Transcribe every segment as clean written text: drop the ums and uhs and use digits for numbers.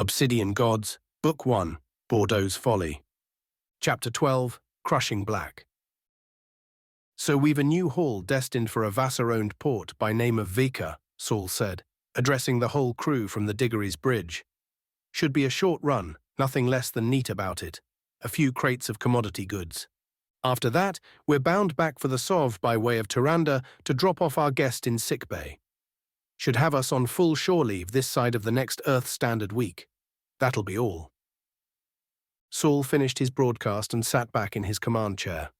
Obsidian Gods, Book 1, Bordeaux's Folly. Chapter 12, Crushing Black. So we've a new haul destined for a Vassar-owned port by name of Vika, Saul said, addressing the whole crew from the Diggory's bridge. Should be a short run, nothing less than neat about it. A few crates of commodity goods. After that, we're bound back for the Sov by way of Turanda to drop off our guest in sickbay. Should have us on full shore leave this side of the next Earth Standard week. That'll be all. Saul finished his broadcast and sat back in his command chair.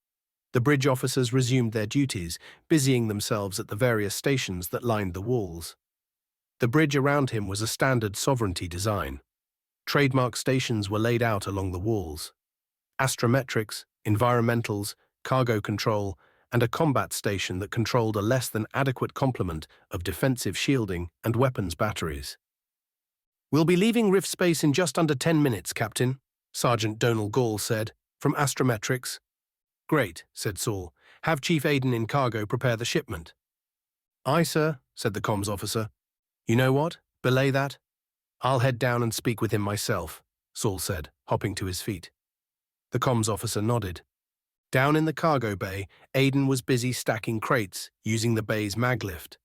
The bridge officers resumed their duties, busying themselves at the various stations that lined the walls. The bridge around him was a standard sovereignty design. Trademark stations were laid out along the walls. Astrometrics, environmentals, cargo control, and a combat station that controlled a less than adequate complement of defensive shielding and weapons batteries. "We'll be leaving Rift Space in just under 10 minutes, Captain," Sergeant Donal Gall said, from Astrometrics. "Great," said Saul. "Have Chief Aiden in cargo prepare the shipment." "Aye, sir," said the comms officer. "You know what? Belay that. I'll head down and speak with him myself," Saul said, hopping to his feet. The comms officer nodded. Down in the cargo bay, Aiden was busy stacking crates, using the bay's maglift.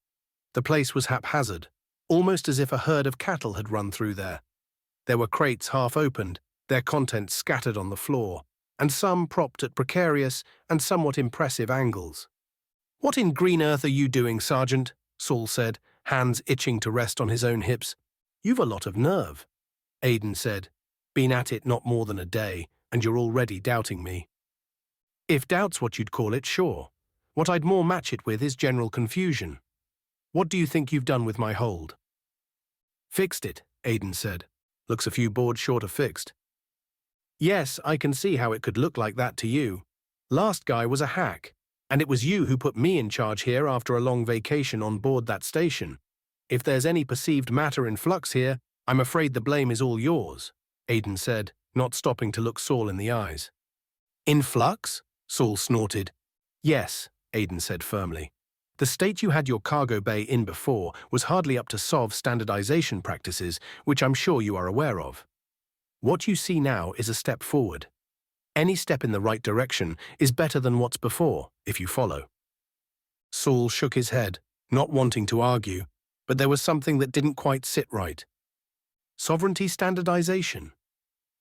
The place was haphazard, almost as if a herd of cattle had run through there. There were crates half opened, their contents scattered on the floor, and some propped at precarious and somewhat impressive angles. "What in green earth are you doing, Sergeant?" Saul said, hands itching to rest on his own hips. "You've a lot of nerve." Aiden said, "Been at it not more than a day, and you're already doubting me." "If doubt's what you'd call it, sure. What I'd more match it with is general confusion. What do you think you've done with my hold?" "Fixed it," Aiden said. "Looks a few boards short of fixed." "Yes, I can see how it could look like that to you. Last guy was a hack, and it was you who put me in charge here after a long vacation on board that station. If there's any perceived matter in flux here, I'm afraid the blame is all yours," Aiden said, not stopping to look Saul in the eyes. "In flux?" Saul snorted. "Yes," Aiden said firmly. "The state you had your cargo bay in before was hardly up to SOV standardization practices, which I'm sure you are aware of. What you see now is a step forward. Any step in the right direction is better than what's before, if you follow." Saul shook his head, not wanting to argue, but there was something that didn't quite sit right. "Sovereignty standardization?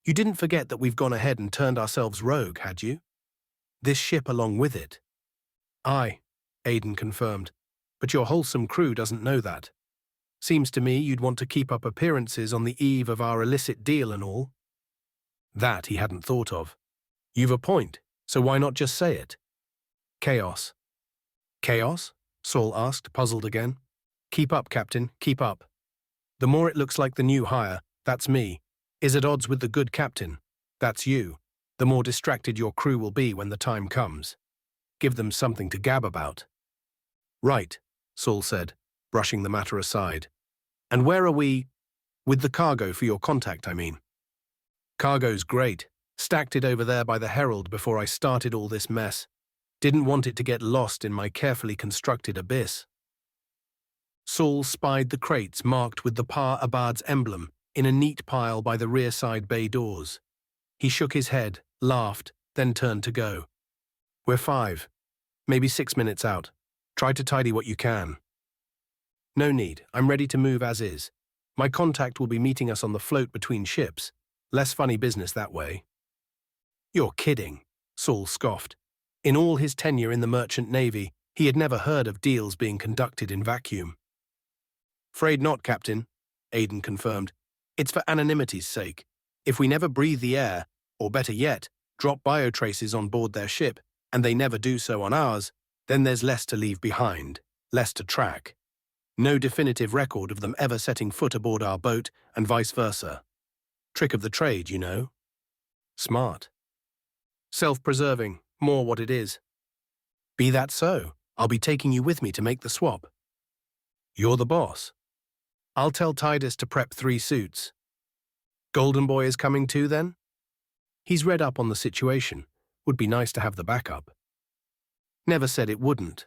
You didn't forget that we've gone ahead and turned ourselves rogue, had you? This ship along with it." "Aye," Aiden confirmed, "but your wholesome crew doesn't know that. Seems to me you'd want to keep up appearances on the eve of our illicit deal and all." That he hadn't thought of. "You've a point, so why not just say it?" "Chaos." "Chaos?" Saul asked, puzzled again. "Keep up, Captain, keep up. The more it looks like the new hire, that's me, is at odds with the good captain, that's you, the more distracted your crew will be when the time comes. Give them something to gab about." "Right," Saul said, brushing the matter aside. "And where are we? With the cargo for your contact, I mean." "Cargo's great. Stacked it over there by the Herald before I started all this mess. Didn't want it to get lost in my carefully constructed abyss." Saul spied the crates marked with the Par Abad's emblem in a neat pile by the rear side bay doors. He shook his head, laughed, then turned to go. "We're 5, maybe 6 minutes out. Try to tidy what you can." "No need, I'm ready to move as is. My contact will be meeting us on the float between ships. Less funny business that way." "You're kidding," Saul scoffed. In all his tenure in the merchant navy, he had never heard of deals being conducted in vacuum. "Afraid not, Captain," Aiden confirmed. "It's for anonymity's sake. If we never breathe the air, or better yet, drop biotraces on board their ship, and they never do so on ours, then there's less to leave behind, less to track. No definitive record of them ever setting foot aboard our boat, and vice versa. Trick of the trade, you know." "Smart." "Self-preserving, more what it is." "Be that so. I'll be taking you with me to make the swap." "You're the boss." "I'll tell Titus to prep 3 suits." "Golden Boy is coming too, then?" "He's read up on the situation. Would be nice to have the backup." "Never said it wouldn't.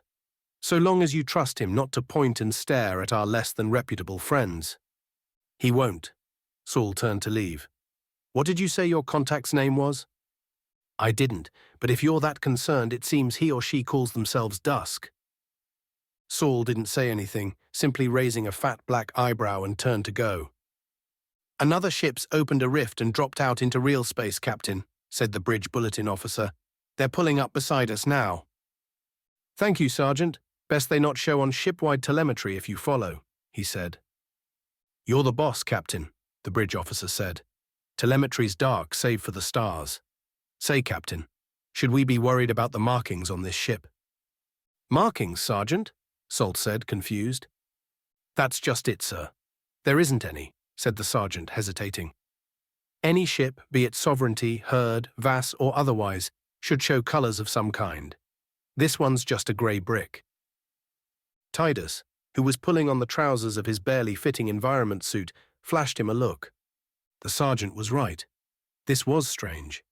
So long as you trust him not to point and stare at our less than reputable friends." "He won't." Saul turned to leave. What did you say your contact's name was? I didn't, but if you're that concerned, it seems he or she calls themselves Dusk. Saul didn't say anything, simply raising a fat black eyebrow and turned to go. Another ship's opened a rift and dropped out into real space, Captain, said the bridge bulletin officer. They're pulling up beside us now. Thank you, Sergeant. Best they not show on ship-wide telemetry if you follow, he said. You're the boss, Captain, the bridge officer said. Telemetry's dark, save for the stars. Say, Captain, should we be worried about the markings on this ship? Markings, Sergeant? Salt said, confused. That's just it, sir. There isn't any, said the sergeant, hesitating. Any ship, be it sovereignty, herd, vass, or otherwise, should show colors of some kind. This one's just a grey brick. Titus, who was pulling on the trousers of his barely fitting environment suit, flashed him a look. The sergeant was right. This was strange.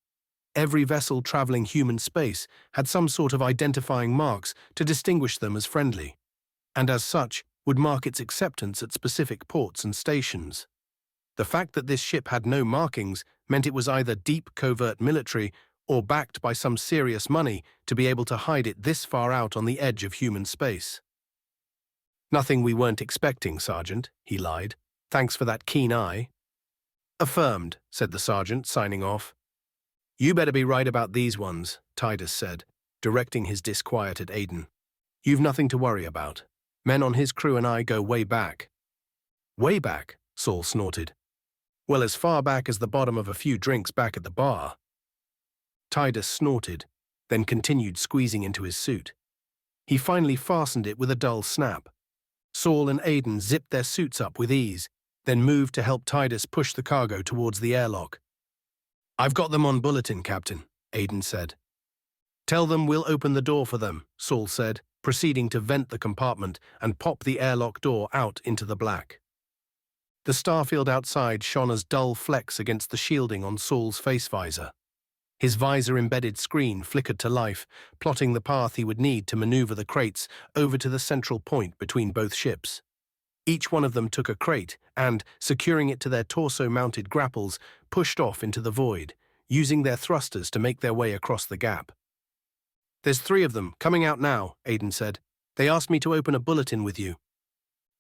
Every vessel traveling human space had some sort of identifying marks to distinguish them as friendly, and as such would mark its acceptance at specific ports and stations. The fact that this ship had no markings meant it was either deep covert military or backed by some serious money to be able to hide it this far out on the edge of human space. Nothing we weren't expecting, Sergeant, he lied. Thanks for that keen eye. Affirmed, said the sergeant, signing off. You better be right about these ones, Titus said, directing his disquiet at Aiden. You've nothing to worry about. Men on his crew and I go way back. Way back? Saul snorted. Well, as far back as the bottom of a few drinks back at the bar. Titus snorted, then continued squeezing into his suit. He finally fastened it with a dull snap. Saul and Aiden zipped their suits up with ease, then moved to help Titus push the cargo towards the airlock. I've got them on bulletin, Captain, Aiden said. Tell them we'll open the door for them, Saul said, proceeding to vent the compartment and pop the airlock door out into the black. The starfield outside shone as dull flecks against the shielding on Saul's face visor. His visor-embedded screen flickered to life, plotting the path he would need to maneuver the crates over to the central point between both ships. Each one of them took a crate and, securing it to their torso-mounted grapples, pushed off into the void, using their thrusters to make their way across the gap. There's 3 of them, coming out now, Aiden said. They asked me to open a bulletin with you.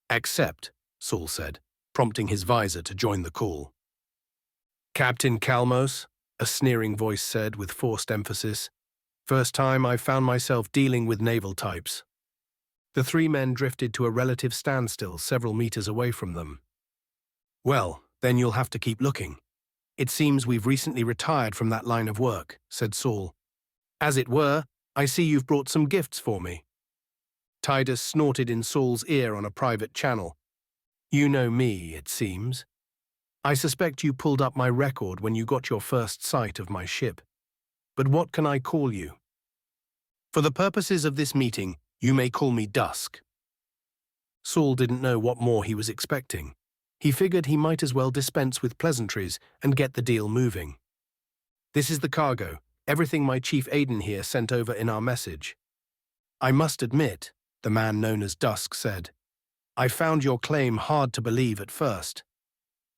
Accept, Saul said, prompting his visor to join the call. Captain Kalmos, a sneering voice said with forced emphasis. First time I've found myself dealing with naval types. The 3 men drifted to a relative standstill several meters away from them. Well, then you'll have to keep looking. It seems we've recently retired from that line of work, said Saul. As it were, I see you've brought some gifts for me. Titus snorted in Saul's ear on a private channel. You know me, it seems. I suspect you pulled up my record when you got your first sight of my ship. But what can I call you? For the purposes of this meeting, you may call me Dusk. Saul didn't know what more he was expecting. He figured he might as well dispense with pleasantries and get the deal moving. This is the cargo, everything my Chief Aiden here sent over in our message. I must admit, the man known as Dusk said, I found your claim hard to believe at first.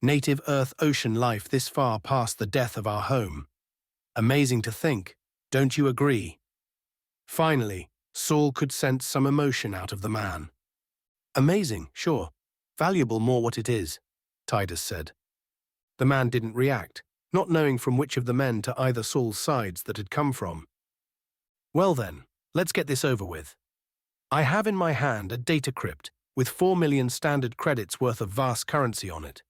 Native Earth-ocean life this far past the death of our home. Amazing to think, don't you agree? Finally, Saul could sense some emotion out of the man. Amazing, sure. Valuable more what it is, Titus said. The man didn't react, not knowing from which of the men to either Saul's sides that had come from. Well then, let's get this over with. I have in my hand a data crypt with 4 million standard credits worth of vast currency on it.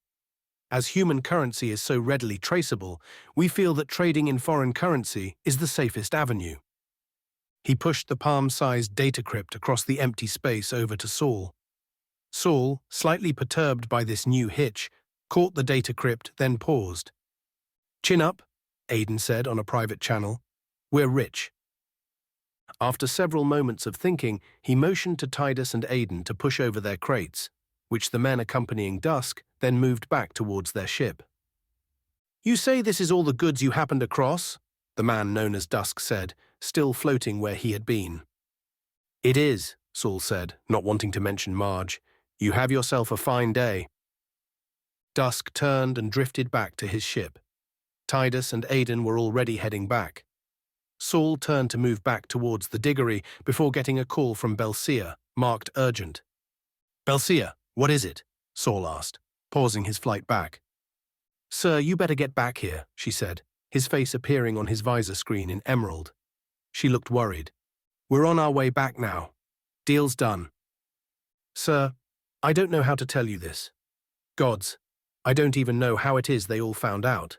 As human currency is so readily traceable, we feel that trading in foreign currency is the safest avenue. He pushed the palm-sized data crypt across the empty space over to Saul. Saul, slightly perturbed by this new hitch, caught the data crypt, then paused. Chin up, Aiden said on a private channel. We're rich. After several moments of thinking, he motioned to Titus and Aiden to push over their crates, which the men accompanying Dusk then moved back towards their ship. You say this is all the goods you happened across? The man known as Dusk said, still floating where he had been. It is, Saul said, not wanting to mention Marge. You have yourself a fine day. Dusk turned and drifted back to his ship. Titus and Aidan were already heading back. Saul turned to move back towards the diggery before getting a call from Belcia, marked urgent. "Belcia, what is it?" Saul asked, pausing his flight back. "Sir, you better get back here," she said, his face appearing on his visor screen in emerald. She looked worried. "We're on our way back now. Deal's done." "Sir, I don't know how to tell you this. Gods, I don't even know how it is they all found out.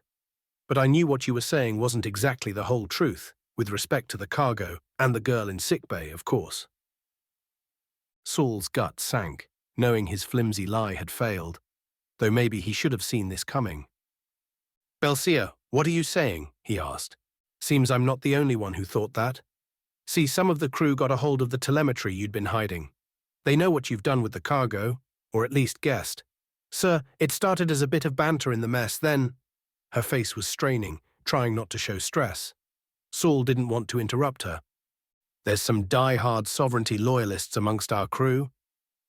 But I knew what you were saying wasn't exactly the whole truth, with respect to the cargo and the girl in sickbay, of course." Saul's gut sank, knowing his flimsy lie had failed, though maybe he should have seen this coming. "Belcia, what are you saying?" he asked. "Seems I'm not the only one who thought that. See, some of the crew got a hold of the telemetry you'd been hiding. They know what you've done with the cargo, or at least guessed. Sir, it started as a bit of banter in the mess, then—" Her face was straining, trying not to show stress. Saul didn't want to interrupt her. "There's some die-hard sovereignty loyalists amongst our crew.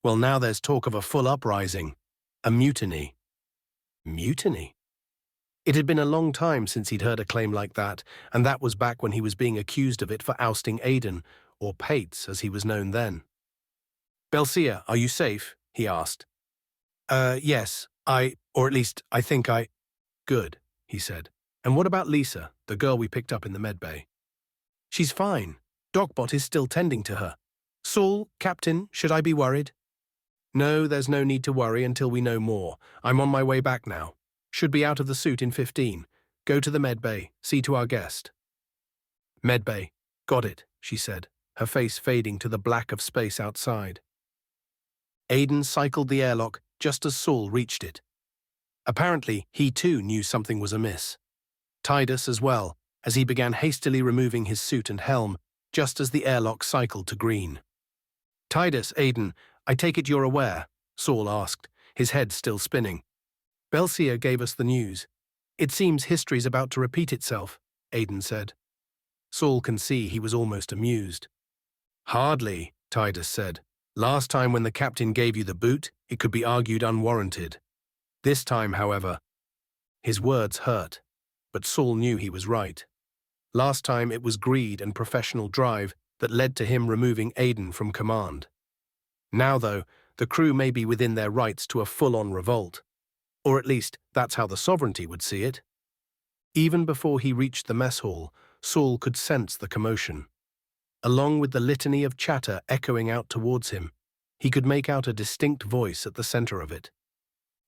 Well, now there's talk of a full uprising. A mutiny." Mutiny? It had been a long time since he'd heard a claim like that, and that was back when he was being accused of it for ousting Aidan, or Pates as he was known then. "Belcia, are you safe?" he asked. Yes, or at least I think I—" "Good," he said. "And what about Lisa, the girl we picked up in the medbay?" "She's fine. Docbot is still tending to her. Saul, Captain, should I be worried?" "No, there's no need to worry until we know more. I'm on my way back now. Should be out of the suit in 15. Go to the medbay, see to our guest." "Medbay. Got it," she said, her face fading to the black of space outside. Aidan cycled the airlock just as Saul reached it. Apparently, he too knew something was amiss. Titus as well, as he began hastily removing his suit and helm, just as the airlock cycled to green. "Titus, Aidan, I take it you're aware?" Saul asked, his head still spinning. "Belcia gave us the news. It seems history's about to repeat itself," Aidan said. Saul can see he was almost amused. "Hardly," Titus said. "Last time when the captain gave you the boot, it could be argued unwarranted. This time, however—" His words hurt, but Saul knew he was right. Last time it was greed and professional drive that led to him removing Aidan from command. Now, though, the crew may be within their rights to a full-on revolt. Or at least, that's how the sovereignty would see it. Even before he reached the mess hall, Saul could sense the commotion. Along with the litany of chatter echoing out towards him, he could make out a distinct voice at the center of it.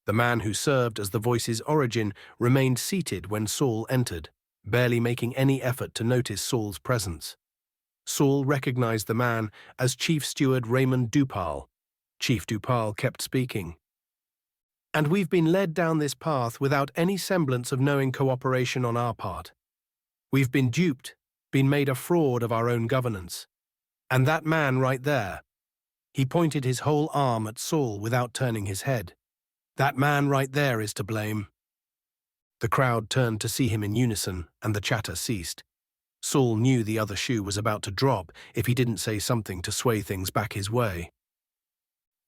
The man who served as the voice's origin remained seated when Saul entered, barely making any effort to notice Saul's presence. Saul recognized the man as Chief Steward Raymond Dupal. Chief Dupal kept speaking. "And we've been led down this path without any semblance of knowing cooperation on our part. We've been duped, been made a fraud of our own governance. And that man right there," he pointed his whole arm at Saul without turning his head, "that man right there is to blame." The crowd turned to see him in unison, and the chatter ceased. Saul knew the other shoe was about to drop if he didn't say something to sway things back his way.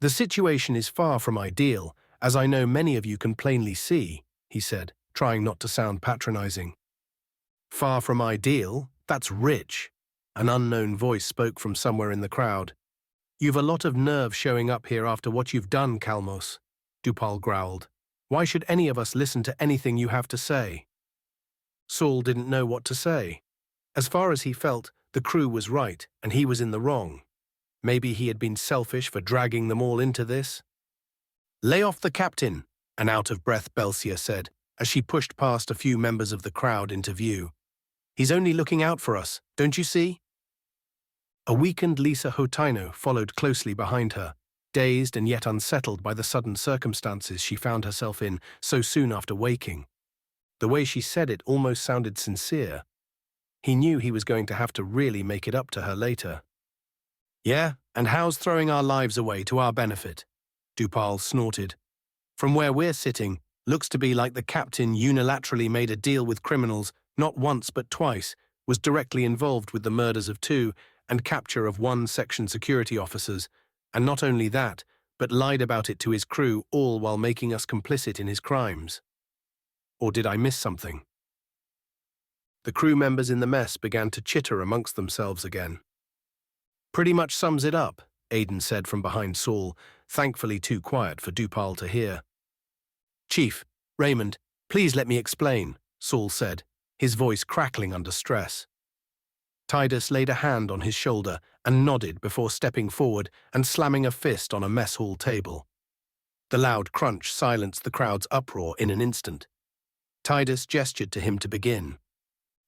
"The situation is far from ideal, as I know many of you can plainly see," he said, trying not to sound patronizing. "Far from ideal? That's rich," an unknown voice spoke from somewhere in the crowd. "You've a lot of nerve showing up here after what you've done, Kalmos," Dupal growled. "Why should any of us listen to anything you have to say?" Saul didn't know what to say. As far as he felt, the crew was right, and he was in the wrong. Maybe he had been selfish for dragging them all into this. "Lay off the captain," an out-of-breath Belcia said, as she pushed past a few members of the crowd into view. "He's only looking out for us, don't you see?" A weakened Lisa Hotaino followed closely behind her, dazed and yet unsettled by the sudden circumstances she found herself in so soon after waking. The way she said it almost sounded sincere. He knew he was going to have to really make it up to her later. "Yeah, and how's throwing our lives away to our benefit?" Dupal snorted. "From where we're sitting, looks to be like the captain unilaterally made a deal with criminals, not once but twice, was directly involved with the murders of 2 and capture of 1 section security officers, and not only that, but lied about it to his crew, all while making us complicit in his crimes. Or did I miss something? The crew members in the mess began to chitter amongst themselves again. Pretty much sums it up, Aidan said from behind Saul, thankfully too quiet for Dupal to hear. Chief, Raymond, please let me explain, Saul said, his voice crackling under stress. Titus laid a hand on his shoulder and nodded before stepping forward and slamming a fist on a mess hall table. The loud crunch silenced the crowd's uproar in an instant. Titus gestured to him to begin.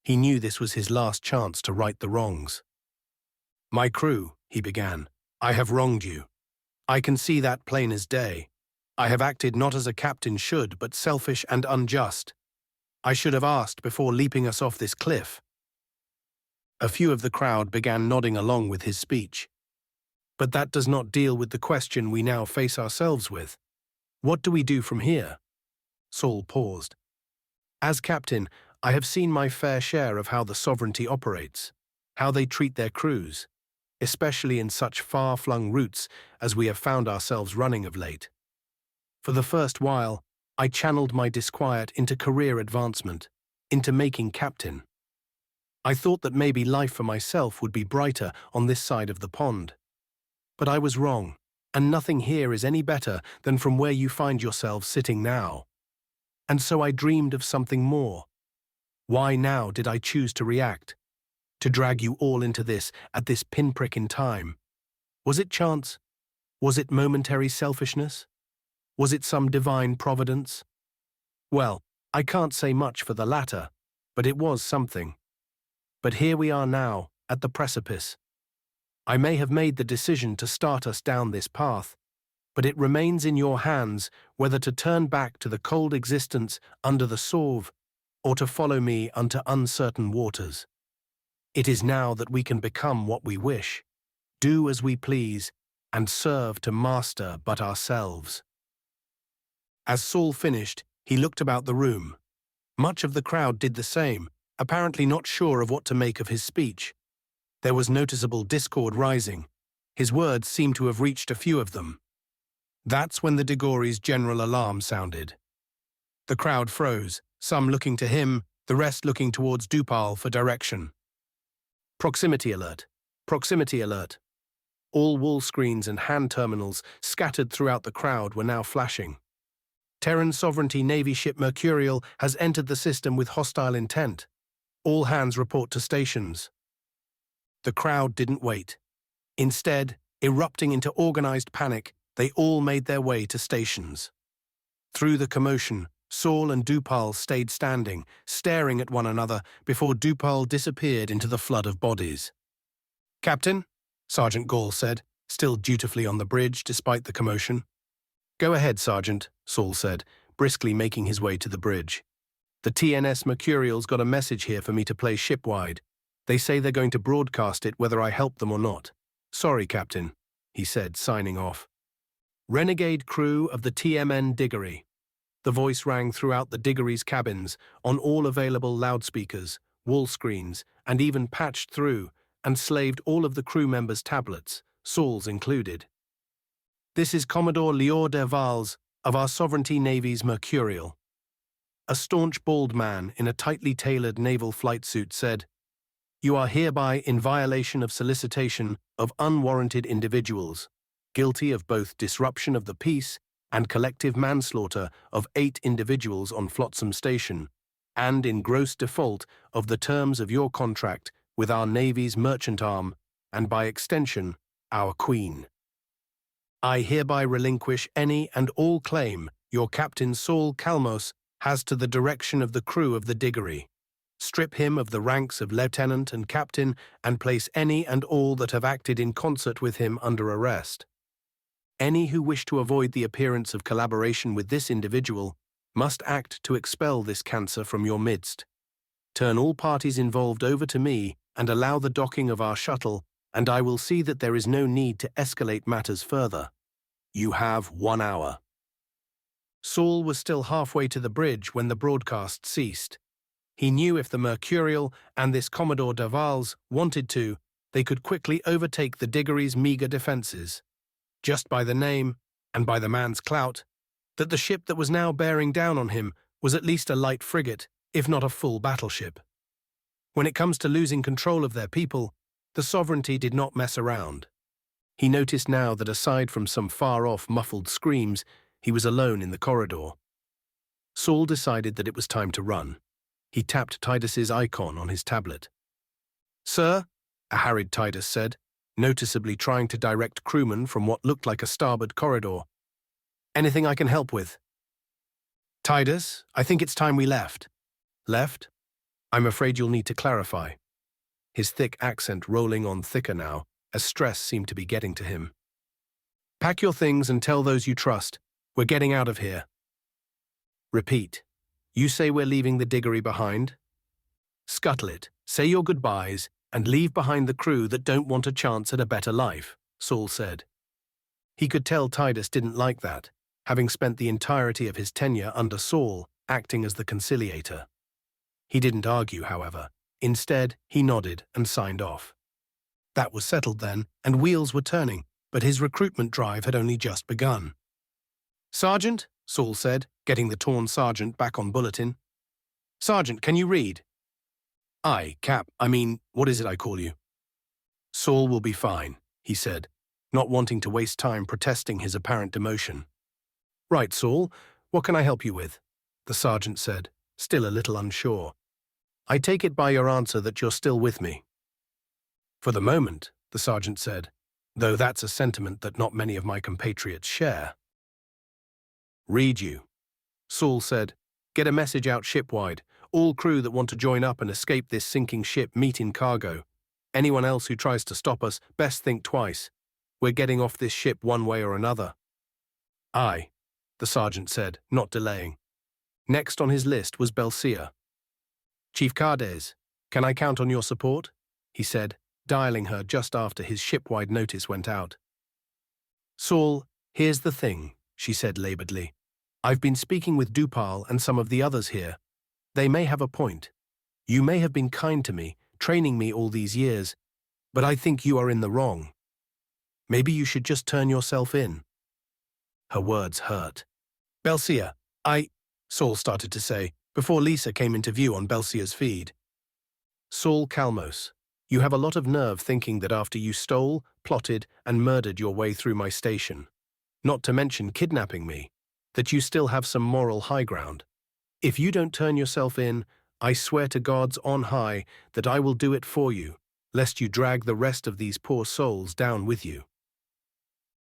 He knew this was his last chance to right the wrongs. My crew, he began, I have wronged you. I can see that plain as day. I have acted not as a captain should, but selfish and unjust. I should have asked before leaping us off this cliff. A few of the crowd began nodding along with his speech. But that does not deal with the question we now face ourselves with. What do we do from here? Saul paused. As captain, I have seen my fair share of how the sovereignty operates, how they treat their crews, especially in such far-flung routes as we have found ourselves running of late. For the first while, I channeled my disquiet into career advancement, into making captain. I thought that maybe life for myself would be brighter on this side of the pond. But I was wrong, and nothing here is any better than from where you find yourselves sitting now. And so I dreamed of something more. Why now did I choose to react? To drag you all into this at this pinprick in time? Was it chance? Was it momentary selfishness? Was it some divine providence? Well, I can't say much for the latter, but it was something. But here we are now, at the precipice. I may have made the decision to start us down this path, but it remains in your hands whether to turn back to the cold existence under the Sauve, or to follow me unto uncertain waters. It is now that we can become what we wish, do as we please, and serve to master but ourselves. As Saul finished, he looked about the room. Much of the crowd did the same, apparently not sure of what to make of his speech. There was noticeable discord rising. His words seemed to have reached a few of them. That's when the Diggory's general alarm sounded. The crowd froze, some looking to him, the rest looking towards Dupal for direction. Proximity alert. Proximity alert. All wall screens and hand terminals scattered throughout the crowd were now flashing. Terran Sovereignty Navy ship Mercurial has entered the system with hostile intent. All hands report to stations. The crowd didn't wait. Instead, erupting into organized panic, they all made their way to stations. Through the commotion, Saul and Dupal stayed standing, staring at one another before Dupal disappeared into the flood of bodies. Captain, Sergeant Gall said, still dutifully on the bridge despite the commotion. Go ahead, Sergeant, Saul said, briskly making his way to the bridge. The TNS Mercurial's got a message here for me to play shipwide. They say they're going to broadcast it whether I help them or not. Sorry, Captain, he said, signing off. Renegade crew of the TMN Diggory. The voice rang throughout the Diggory's cabins, on all available loudspeakers, wall screens, and even patched through, and slaved all of the crew members' tablets, Saul's included. This is Commodore Lior Dervals of our Sovereignty Navy's Mercurial. A staunch bald man in a tightly tailored naval flight suit said, You are hereby in violation of solicitation of unwarranted individuals, guilty of both disruption of the peace and collective manslaughter of 8 individuals on Flotsam Station, and in gross default of the terms of your contract with our Navy's merchant arm, and by extension, our Queen. I hereby relinquish any and all claim your Captain Saul Kalmos has to the direction of the crew of the Diggory. Strip him of the ranks of lieutenant and captain, and place any and all that have acted in concert with him under arrest. Any who wish to avoid the appearance of collaboration with this individual must act to expel this cancer from your midst. Turn all parties involved over to me and allow the docking of our shuttle, and I will see that there is no need to escalate matters further. You have 1 hour. Saul was still halfway to the bridge when the broadcast ceased. He knew if the Mercurial and this Commodore Dervals wanted to, they could quickly overtake the Diggory's meager defenses. Just by the name, and by the man's clout, that the ship that was now bearing down on him was at least a light frigate, if not a full battleship. When it comes to losing control of their people, the sovereignty did not mess around. He noticed now that aside from some far-off muffled screams, he was alone in the corridor. Saul decided that it was time to run. He tapped Titus's icon on his tablet. "Sir," a harried Titus said, noticeably trying to direct crewmen from what looked like a starboard corridor. "Anything I can help with?" "Titus, I think it's time we left." "Left? I'm afraid you'll need to clarify." His thick accent rolling on thicker now, as stress seemed to be getting to him. "Pack your things and tell those you trust. We're getting out of here." "Repeat. You say we're leaving the diggery behind?" "Scuttle it, say your goodbyes, and leave behind the crew that don't want a chance at a better life," Saul said. He could tell Titus didn't like that, having spent the entirety of his tenure under Saul, acting as the conciliator. He didn't argue, however. Instead, he nodded and signed off. That was settled then, and wheels were turning, but his recruitment drive had only just begun. "Sergeant," Saul said, getting the torn sergeant back on bulletin. "Sergeant, can you read?" "Aye, Cap, what is it I call you?" "Saul will be fine," he said, not wanting to waste time protesting his apparent demotion. "Right, Saul, what can I help you with?" the sergeant said, still a little unsure. "I take it by your answer that you're still with me." "For the moment," the sergeant said, though that's a sentiment that not many of my compatriots share. "Read you," Saul said. "Get a message out shipwide. All crew that want to join up and escape this sinking ship meet in cargo. Anyone else who tries to stop us, best think twice. We're getting off this ship one way or another." "Aye," the sergeant said, not delaying. Next on his list was Belcia. "Chief Cardes, can I count on your support?" he said, dialing her just after his shipwide notice went out. "Saul, here's the thing," she said laboredly. "I've been speaking with Dupal and some of the others here. They may have a point. You may have been kind to me, training me all these years, but I think you are in the wrong. Maybe you should just turn yourself in." Her words hurt. "Belcia, Saul started to say, before Lisa came into view on Belcia's feed. "Saul Kalmos, you have a lot of nerve thinking that after you stole, plotted, and murdered your way through my station, not to mention kidnapping me, that you still have some moral high ground. If you don't turn yourself in, I swear to gods on high that I will do it for you, lest you drag the rest of these poor souls down with you."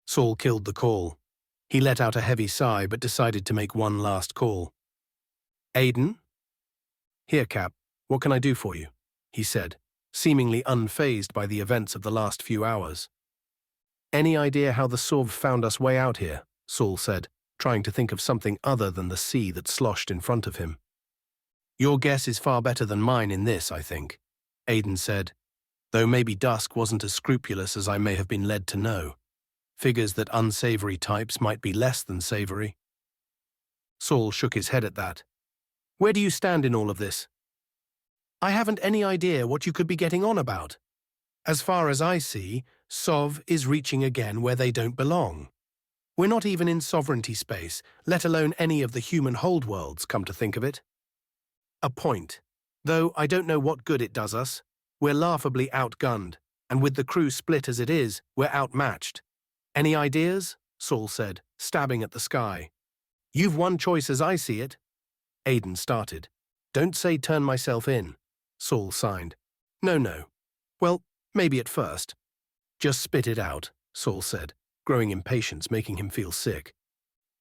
Saul killed the call. He let out a heavy sigh but decided to make one last call. "Aiden?" "Here, Cap, what can I do for you?" he said, seemingly unfazed by the events of the last few hours. "Any idea how the Sauve found us way out here?" Saul said, trying to think of something other than the sea that sloshed in front of him. "Your guess is far better than mine in this, I think," Aiden said, though maybe Dusk wasn't as scrupulous as I may have been led to know. Figures that unsavory types might be less than savory. Saul shook his head at that. "Where do you stand in all of this?" "I haven't any idea what you could be getting on about. As far as I see, Sov is reaching again where they don't belong. We're not even in sovereignty space, let alone any of the human hold worlds, come to think of it. A point. Though I don't know what good it does us. We're laughably outgunned, and with the crew split as it is, we're outmatched. Any ideas?" Saul said, stabbing at the sky. "You've one choice as I see it." Aiden started. "Don't say turn myself in," Saul signed. No. Well, maybe at first." "Just spit it out," Saul said, growing impatience making him feel sick.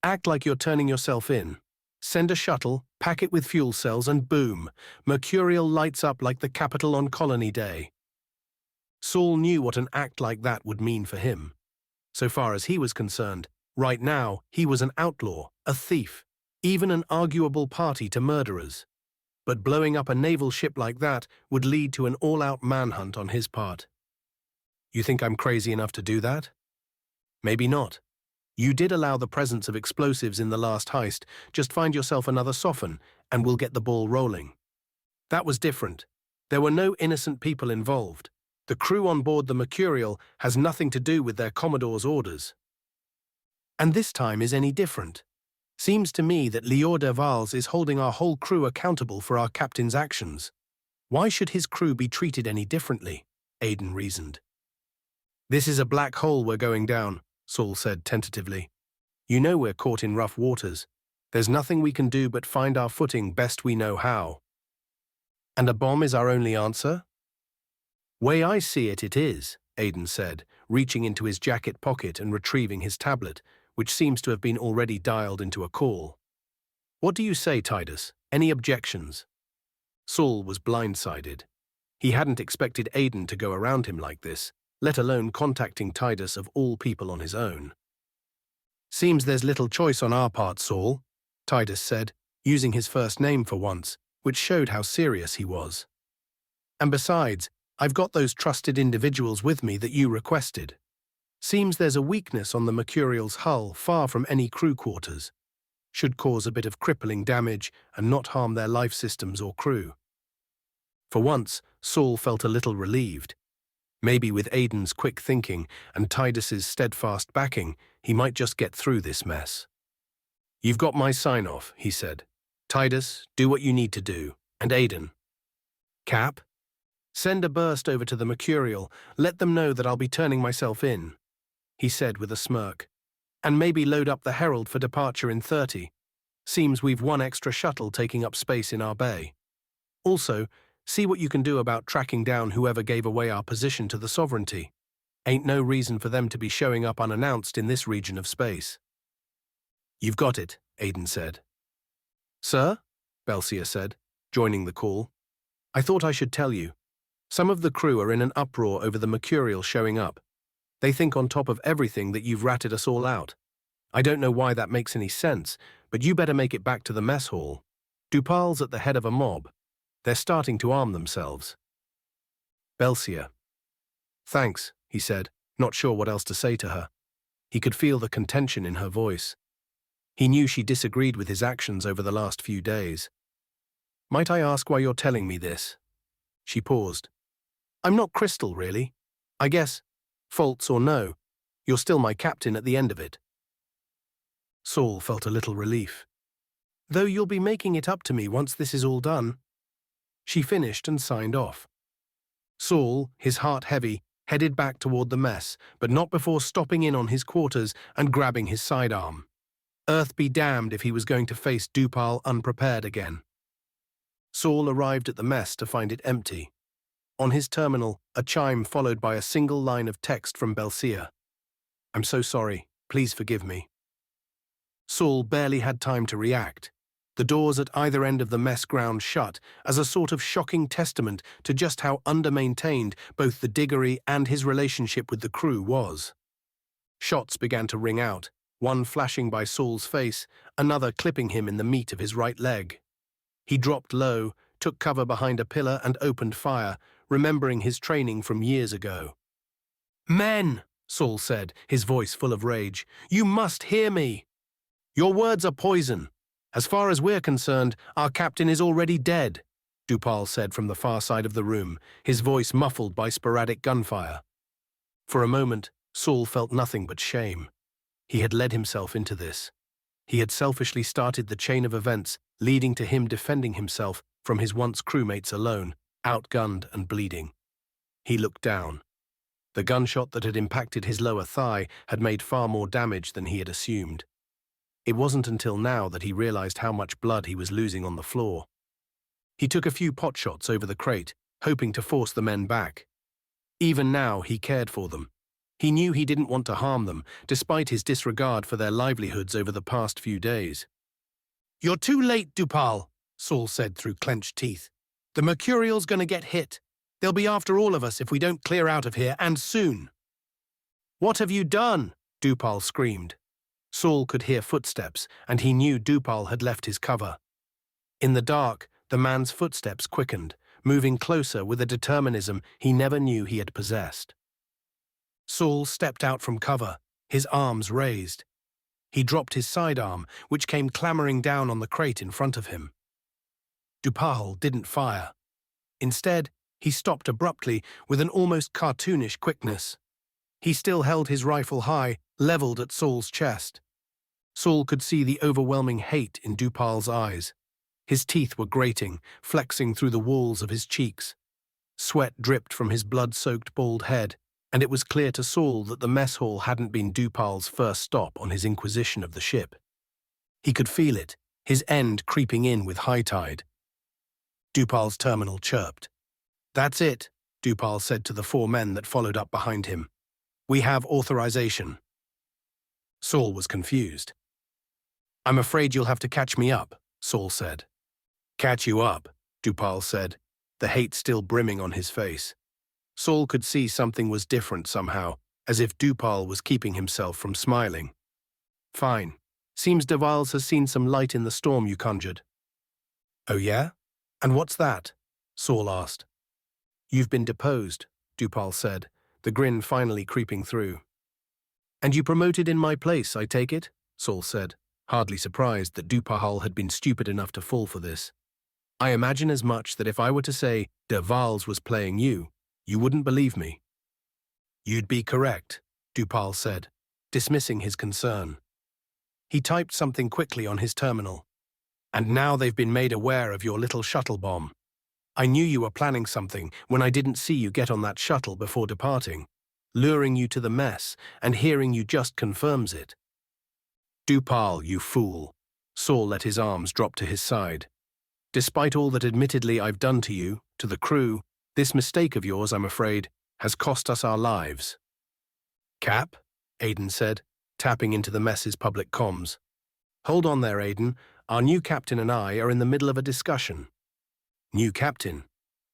"Act like you're turning yourself in. Send a shuttle, pack it with fuel cells, and boom, Mercurial lights up like the Capitol on Colony Day." Saul knew what an act like that would mean for him. So far as he was concerned, right now he was an outlaw, a thief, even an arguable party to murderers. But blowing up a naval ship like that would lead to an all-out manhunt on his part. "You think I'm crazy enough to do that?" "Maybe not. You did allow the presence of explosives in the last heist. Just find yourself another Sophon, and we'll get the ball rolling." "That was different. There were no innocent people involved. The crew on board the Mercurial has nothing to do with their Commodore's orders." And this time is any different. Seems to me that Lior de Vals is holding our whole crew accountable for our captain's actions. Why should his crew be treated any differently? Aiden reasoned. This is a black hole we're going down, Saul said tentatively. You know we're caught in rough waters. There's nothing we can do but find our footing best we know how. And a bomb is our only answer? Way I see it, it is, Aiden said, reaching into his jacket pocket and retrieving his tablet, which seems to have been already dialed into a call. What do you say, Titus? Any objections? Saul was blindsided. He hadn't expected Aiden to go around him like this, let alone contacting Titus of all people on his own. Seems there's little choice on our part, Saul, Titus said, using his first name for once, which showed how serious he was. And besides, I've got those trusted individuals with me that you requested. Seems there's a weakness on the Mercurial's hull far from any crew quarters. Should cause a bit of crippling damage and not harm their life systems or crew. For once, Saul felt a little relieved. Maybe with Aiden's quick thinking and Titus's steadfast backing, he might just get through this mess. You've got my sign-off, he said. Titus, do what you need to do. And Aiden. Cap? Send a burst over to the Mercurial. Let them know that I'll be turning myself in, he said with a smirk. And maybe load up the Herald for departure in 30. Seems we've one extra shuttle taking up space in our bay. Also, see what you can do about tracking down whoever gave away our position to the Sovereignty. Ain't no reason for them to be showing up unannounced in this region of space. You've got it, Aiden said. Sir? Belcia said, joining the call. I thought I should tell you. Some of the crew are in an uproar over the Mercurial showing up. They think on top of everything that you've ratted us all out. I don't know why that makes any sense, but you better make it back to the mess hall. Dupal's at the head of a mob. They're starting to arm themselves. Belcia. Thanks, he said, not sure what else to say to her. He could feel the contention in her voice. He knew she disagreed with his actions over the last few days. Might I ask why you're telling me this? She paused. I'm not Crystal, really. I guess, faults or no, you're still my captain at the end of it. Saul felt a little relief. Though you'll be making it up to me once this is all done. She finished and signed off. Saul, his heart heavy, headed back toward the mess, but not before stopping in on his quarters and grabbing his sidearm. Earth be damned if he was going to face Dupal unprepared again. Saul arrived at the mess to find it empty. On his terminal, a chime followed by a single line of text from Belcia. I'm so sorry. Please forgive me. Saul barely had time to react. The doors at either end of the mess ground shut as a sort of shocking testament to just how undermaintained both the diggery and his relationship with the crew was. Shots began to ring out, one flashing by Saul's face, another clipping him in the meat of his right leg. He dropped low, took cover behind a pillar and opened fire, remembering his training from years ago. Men, Saul said, his voice full of rage, you must hear me. Your words are poison. As far as we're concerned, our captain is already dead, Dupal said from the far side of the room, his voice muffled by sporadic gunfire. For a moment, Saul felt nothing but shame. He had led himself into this. He had selfishly started the chain of events leading to him defending himself from his once crewmates alone, outgunned and bleeding. He looked down. The gunshot that had impacted his lower thigh had made far more damage than he had assumed. It wasn't until now that he realized how much blood he was losing on the floor. He took a few pot shots over the crate, hoping to force the men back. Even now, he cared for them. He knew he didn't want to harm them, despite his disregard for their livelihoods over the past few days. You're too late, Dupal, Saul said through clenched teeth. The Mercurial's gonna get hit. They'll be after all of us if we don't clear out of here, and soon. What have you done? Dupal screamed. Saul could hear footsteps, and he knew Dupal had left his cover. In the dark, the man's footsteps quickened, moving closer with a determinism he never knew he had possessed. Saul stepped out from cover, his arms raised. He dropped his sidearm, which came clambering down on the crate in front of him. Dupal didn't fire. Instead, he stopped abruptly with an almost cartoonish quickness. He still held his rifle high, leveled at Saul's chest. Saul could see the overwhelming hate in Dupal's eyes. His teeth were grating, flexing through the walls of his cheeks. Sweat dripped from his blood-soaked bald head, and it was clear to Saul that the mess hall hadn't been Dupal's first stop on his inquisition of the ship. He could feel it, his end creeping in with high tide. Dupal's terminal chirped. "That's it," Dupal said to the 4 men that followed up behind him. "We have authorization." Saul was confused. "I'm afraid you'll have to catch me up," Saul said. "Catch you up," Dupal said, the hate still brimming on his face. Saul could see something was different somehow, as if Dupal was keeping himself from smiling. "Fine. Seems de Vals has seen some light in the storm you conjured." "Oh yeah? And what's that?" Saul asked. "You've been deposed," Dupal said, the grin finally creeping through. "And you promoted in my place, I take it?" Saul said, hardly surprised that Dupal had been stupid enough to fall for this. "I imagine as much that if I were to say de Vals was playing you, you wouldn't believe me." "You'd be correct," Dupal said, dismissing his concern. He typed something quickly on his terminal. "And now they've been made aware of your little shuttle bomb. I knew you were planning something when I didn't see you get on that shuttle before departing. Luring you to the mess, and hearing you just confirms it." "Dupal, you fool." Saul let his arms drop to his side. "Despite all that admittedly I've done to you, to the crew, this mistake of yours, I'm afraid, has cost us our lives." "Cap?" Aiden said, tapping into the mess's public comms. "Hold on there, Aiden. Our new captain and I are in the middle of a discussion." "New captain?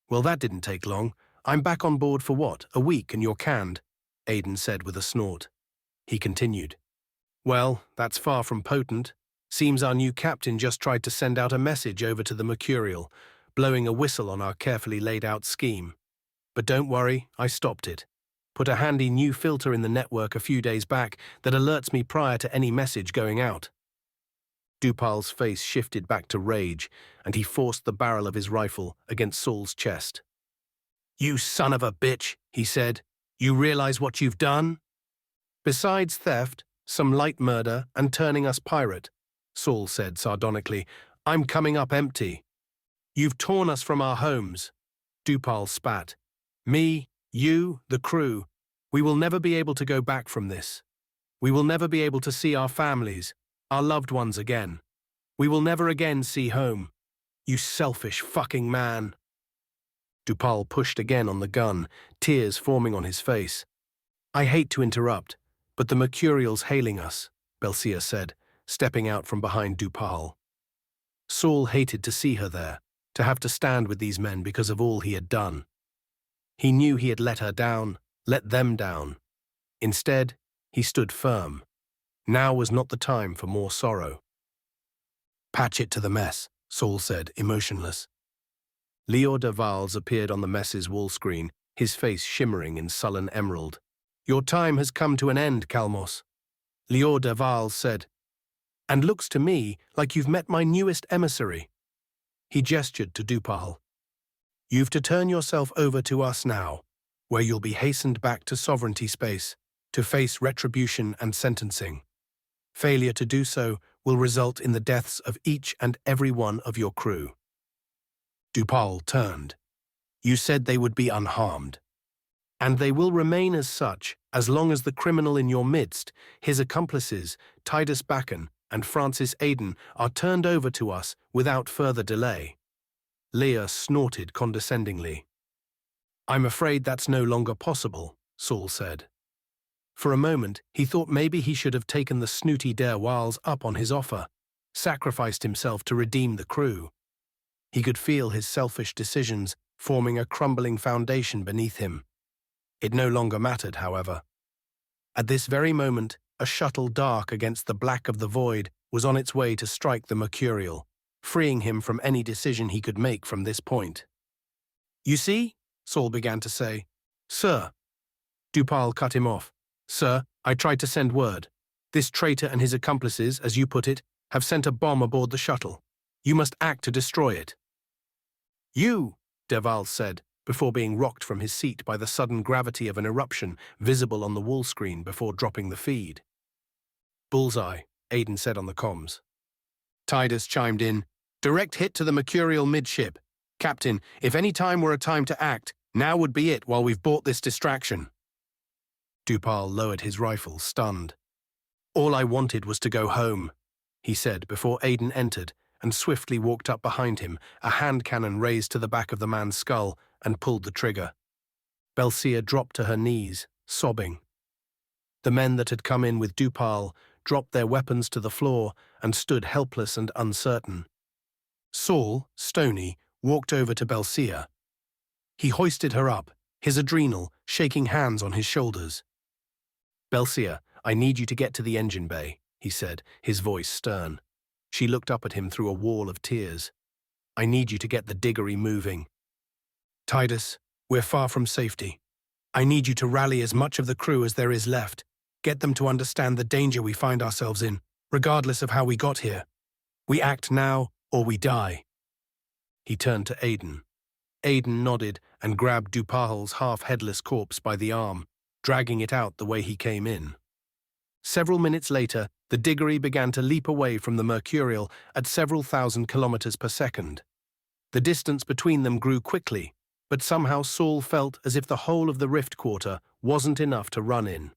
Well, that didn't take long. I'm back on board for what, a week, and you're canned," Aiden said with a snort. He continued. "Well, that's far from potent. Seems our new captain just tried to send out a message over to the Mercurial, blowing a whistle on our carefully laid-out scheme. But don't worry, I stopped it. Put a handy new filter in the network a few days back that alerts me prior to any message going out." Dupal's face shifted back to rage, and he forced the barrel of his rifle against Saul's chest. "You son of a bitch," he said. "You realize what you've done?" "Besides theft, some light murder, and turning us pirate," Saul said sardonically, "I'm coming up empty." "You've torn us from our homes," Dupal spat. "Me, you, the crew. We will never be able to go back from this. We will never be able to see our families, our loved ones again. We will never again see home. You selfish fucking man." Dupal pushed again on the gun, tears forming on his face. "I hate to interrupt, but the Mercurial's hailing us," Belcia said, stepping out from behind Dupal. Saul hated to see her there, to have to stand with these men because of all he had done. He knew he had let her down, let them down. Instead, he stood firm. Now was not the time for more sorrow. "Patch it to the mess," Saul said, emotionless. Leo de Vals appeared on the mess's wall screen, his face shimmering in sullen emerald. "Your time has come to an end, Kalmos," Leo de Vals said. "And looks to me like you've met my newest emissary." He gestured to Dupal. "You've to turn yourself over to us now, where you'll be hastened back to sovereignty space to face retribution and sentencing. Failure to do so will result in the deaths of each and every one of your crew." Dupal turned. "You said they would be unharmed. And they will remain as such as long as the criminal in your midst, his accomplices, Titus Bacon and Francis Aiden, are turned over to us without further delay." Leah snorted condescendingly. "I'm afraid that's no longer possible," Saul said. For a moment, he thought maybe he should have taken the snooty Derwals up on his offer, sacrificed himself to redeem the crew. He could feel his selfish decisions forming a crumbling foundation beneath him. It no longer mattered, however. At this very moment, a shuttle dark against the black of the void was on its way to strike the Mercurial, freeing him from any decision he could make from this point. "You see?" Saul began to say. "Sir." Dupal cut him off. "Sir, I tried to send word. This traitor and his accomplices, as you put it, have sent a bomb aboard the shuttle. You must act to destroy it." "You," Derval said, before being rocked from his seat by the sudden gravity of an eruption visible on the wall screen before dropping the feed. "Bullseye," Aiden said on the comms. Titus chimed in, "Direct hit to the Mercurial midship. Captain, if any time were a time to act, now would be it while we've bought this distraction." Dupal lowered his rifle, stunned. "All I wanted was to go home," he said before Aiden entered and swiftly walked up behind him, a hand cannon raised to the back of the man's skull, and pulled the trigger. Belcia dropped to her knees, sobbing. The men that had come in with Dupal dropped their weapons to the floor and stood helpless and uncertain. Saul, stony, walked over to Belcia. He hoisted her up, his adrenal shaking hands on his shoulders. "Belcia, I need you to get to the engine bay," he said, his voice stern. She looked up at him through a wall of tears. "I need you to get the diggery moving." "Titus, we're far from safety. I need you to rally as much of the crew as there is left. Get them to understand the danger we find ourselves in, regardless of how we got here. We act now or we die." He turned to Aiden. Aiden nodded and grabbed Dupal's half-headless corpse by the arm, dragging it out the way he came in. Several minutes later, the diggery began to leap away from the Mercurial at several thousand kilometers per second. The distance between them grew quickly, but somehow Saul felt as if the whole of the rift quarter wasn't enough to run in.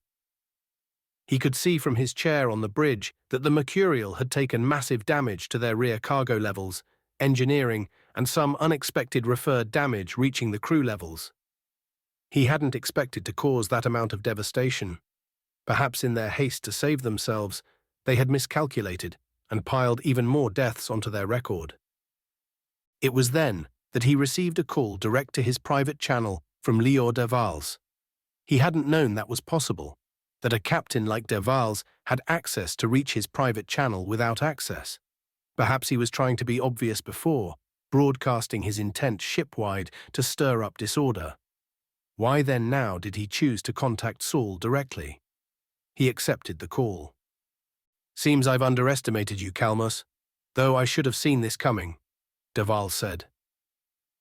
He could see from his chair on the bridge that the Mercurial had taken massive damage to their rear cargo levels, engineering, and some unexpected referred damage reaching the crew levels. He hadn't expected to cause that amount of devastation. Perhaps in their haste to save themselves, they had miscalculated and piled even more deaths onto their record. It was then that he received a call direct to his private channel from Lior de Vals. He hadn't known that was possible, that a captain like de Vals had access to reach his private channel without access. Perhaps he was trying to be obvious before, broadcasting his intent shipwide to stir up disorder. Why then now did he choose to contact Saul directly? He accepted the call. "Seems I've underestimated you, Kalmus, though I should have seen this coming," de Vals said.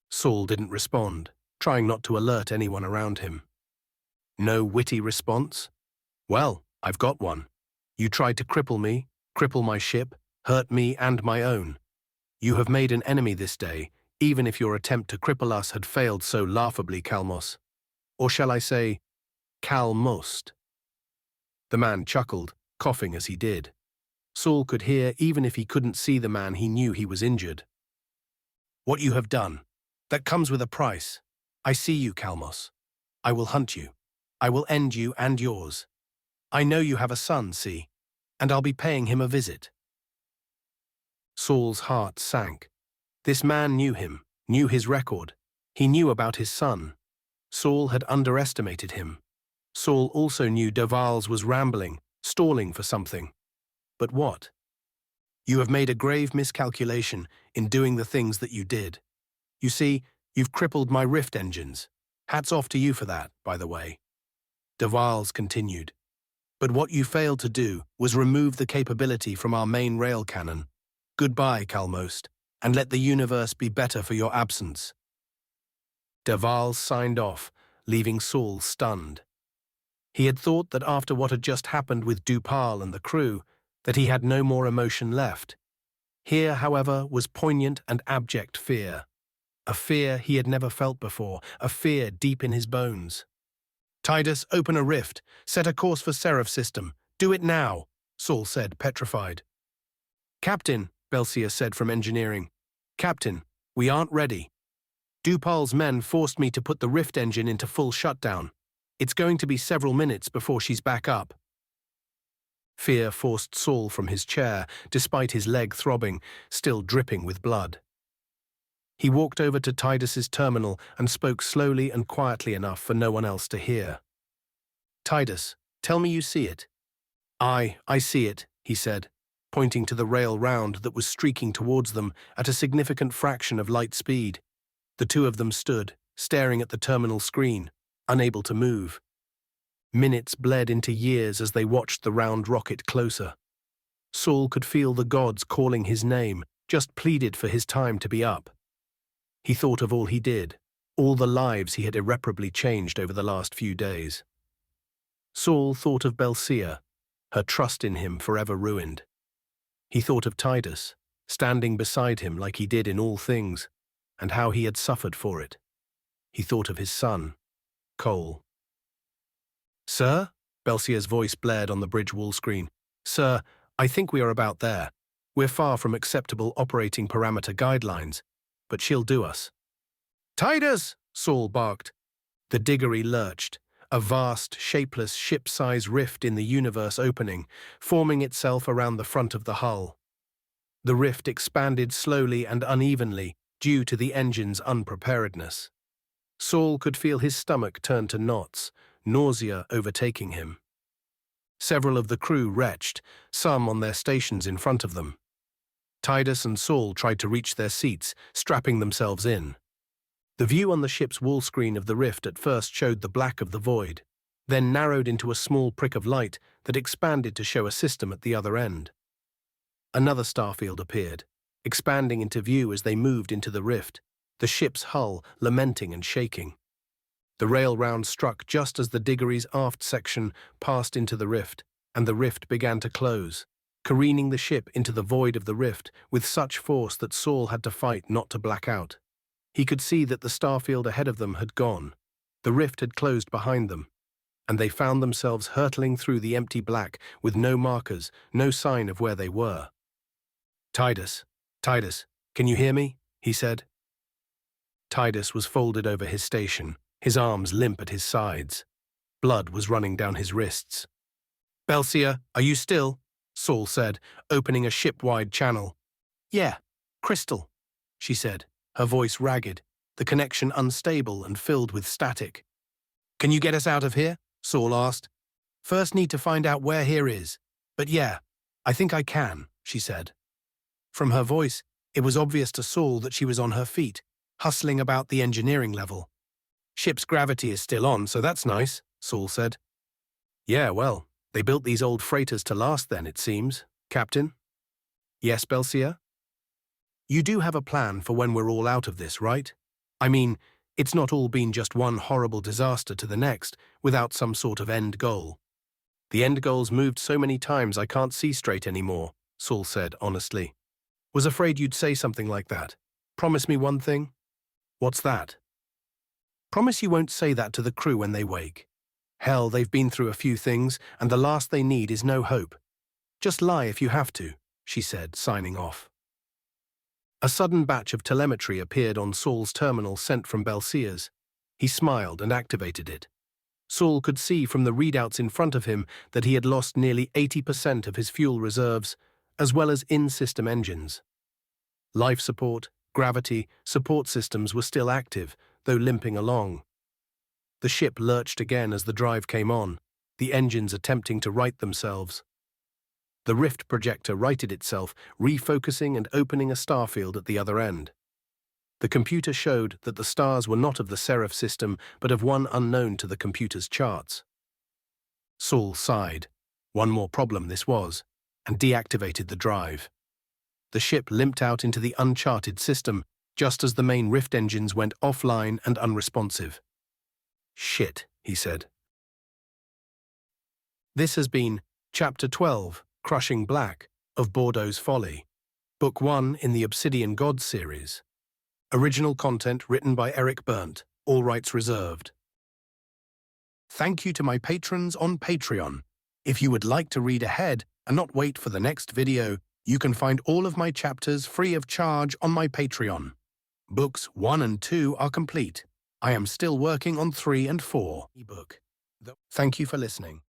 Saul didn't respond, trying not to alert anyone around him. No witty response? "Well, I've got one. You tried to cripple me, cripple my ship, hurt me and my own. You have made an enemy this day, even if your attempt to cripple us had failed so laughably, Kalmus. Or shall I say, Kalmust?" The man chuckled, coughing as he did. Saul could hear even if he couldn't see the man. He knew he was injured. "What you have done, that comes with a price. I see you, Kalmus. I will hunt you. I will end you and yours. I know you have a son, see, and I'll be paying him a visit." Saul's heart sank. This man knew him, knew his record. He knew about his son. Saul had underestimated him. Saul also knew de Vals was rambling, stalling for something. But what? "You have made a grave miscalculation in doing the things that you did. You see, you've crippled my rift engines. Hats off to you for that, by the way." De Vals continued. "But what you failed to do was remove the capability from our main rail cannon. Goodbye, Kalmost, and let the universe be better for your absence." De Vals signed off, leaving Saul stunned. He had thought that after what had just happened with Dupal and the crew, that he had no more emotion left. Here, however, was poignant and abject fear. A fear he had never felt before, a fear deep in his bones. "Titus, open a rift. Set a course for Seraph system. Do it now," Saul said, petrified. "Captain," Belcia said from engineering. "Captain, we aren't ready. Dupal's men forced me to put the rift engine into full shutdown. It's going to be several minutes before she's back up." Fear forced Saul from his chair, despite his leg throbbing, still dripping with blood. He walked over to Titus's terminal and spoke slowly and quietly enough for no one else to hear. "Titus, tell me you see it." I see it," he said, pointing to the rail round that was streaking towards them at a significant fraction of light speed. The two of them stood, staring at the terminal screen, unable to move. Minutes bled into years as they watched the round rocket closer. Saul could feel the gods calling his name, just pleaded for his time to be up. He thought of all he did, all the lives he had irreparably changed over the last few days. Saul thought of Belcia, her trust in him forever ruined. He thought of Titus, standing beside him like he did in all things, and how he had suffered for it. He thought of his son, Cole. "Sir?" Belsia's voice blared on the bridge wall screen. "Sir, I think we are about there. We're far from acceptable operating parameter guidelines, but she'll do us." "Titus!" Saul barked. The diggery lurched, a vast, shapeless, ship-size rift in the universe opening, forming itself around the front of the hull. The rift expanded slowly and unevenly due to the engine's unpreparedness. Saul could feel his stomach turn to knots, nausea overtaking him. Several of the crew retched, some on their stations in front of them. Titus and Saul tried to reach their seats, strapping themselves in. The view on the ship's wall screen of the rift at first showed the black of the void, then narrowed into a small prick of light that expanded to show a system at the other end. Another starfield appeared, expanding into view as they moved into the rift, the ship's hull lamenting and shaking. The rail round struck just as the diggery's aft section passed into the rift, and the rift began to close, careening the ship into the void of the rift with such force that Saul had to fight not to black out. He could see that the starfield ahead of them had gone. The rift had closed behind them, and they found themselves hurtling through the empty black with no markers, no sign of where they were. Titus, can you hear me?" he said. Titus was folded over his station, his arms limp at his sides. Blood was running down his wrists. "Belsia, are you still?" Saul said, opening a ship-wide channel. "Yeah, Crystal," she said, her voice ragged, the connection unstable and filled with static. "Can you get us out of here?" Saul asked. "First need to find out where here is. But yeah, I think I can," she said. From her voice, it was obvious to Saul that she was on her feet, hustling about the engineering level. "Ship's gravity is still on, so that's nice," Saul said. "Yeah, well, they built these old freighters to last then, it seems, Captain." "Yes, Belsia?" "You do have a plan for when we're all out of this, right? I mean, it's not all been just one horrible disaster to the next, without some sort of end goal." "The end goal's moved so many times I can't see straight anymore," Saul said honestly. "Was afraid you'd say something like that. Promise me one thing." "What's that?" "Promise you won't say that to the crew when they wake. Hell, they've been through a few things, and the last they need is no hope. Just lie if you have to," she said, signing off. A sudden batch of telemetry appeared on Saul's terminal sent from Belsia's. He smiled and activated it. Saul could see from the readouts in front of him that he had lost nearly 80% of his fuel reserves, as well as in-system engines. Life support, gravity, support systems were still active, though limping along. The ship lurched again as the drive came on, the engines attempting to right themselves. The rift projector righted itself, refocusing and opening a starfield at the other end. The computer showed that the stars were not of the Seraph system, but of one unknown to the computer's charts. Saul sighed. One more problem this was, and deactivated the drive. The ship limped out into the uncharted system, just as the main rift engines went offline and unresponsive. "Shit," he said. This has been Chapter 12, Crushing Black, of Bordeaux's Folly, Book 1 in the Obsidian Gods series. Original content written by Eric Berndt, all rights reserved. Thank you to my patrons on Patreon. If you would like to read ahead and not wait for the next video, you can find all of my chapters free of charge on my Patreon. Books 1 and 2 are complete. I am still working on 3 and 4 ebook. Thank you for listening.